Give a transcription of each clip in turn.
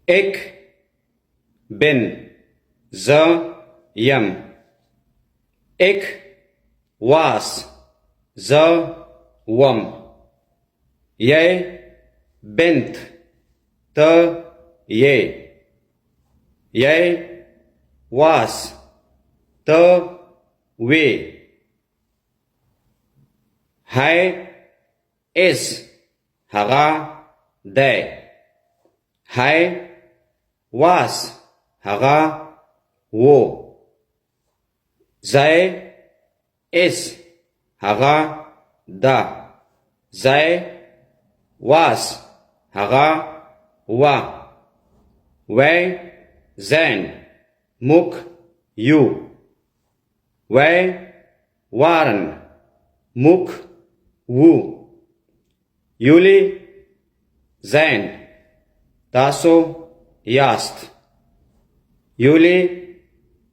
Ik ben. Ze jem. Ik was. Ze wam. Jij bent. Te je. Jij was. Te we. Hij is. Haga day. Hij was. Haga wo. Zij is. Haga da. Zij was. Haga wa. Wij zijn. Muk you. Wij waren. Muk wu. Jullie zijn. Taso yaast. Jullie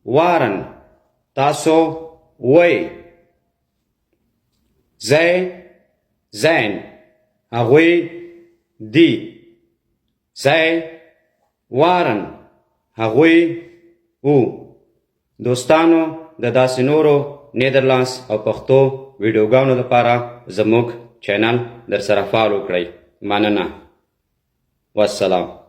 waren. Taso way. Zij zijn. Agui die. Zij waren. Agui u. دوستانو د داسې نورو نیدرلانds او پښتو ویډیوګانو لپاره زموږ چینل در سره فالو کړئ. مننه. والسلام.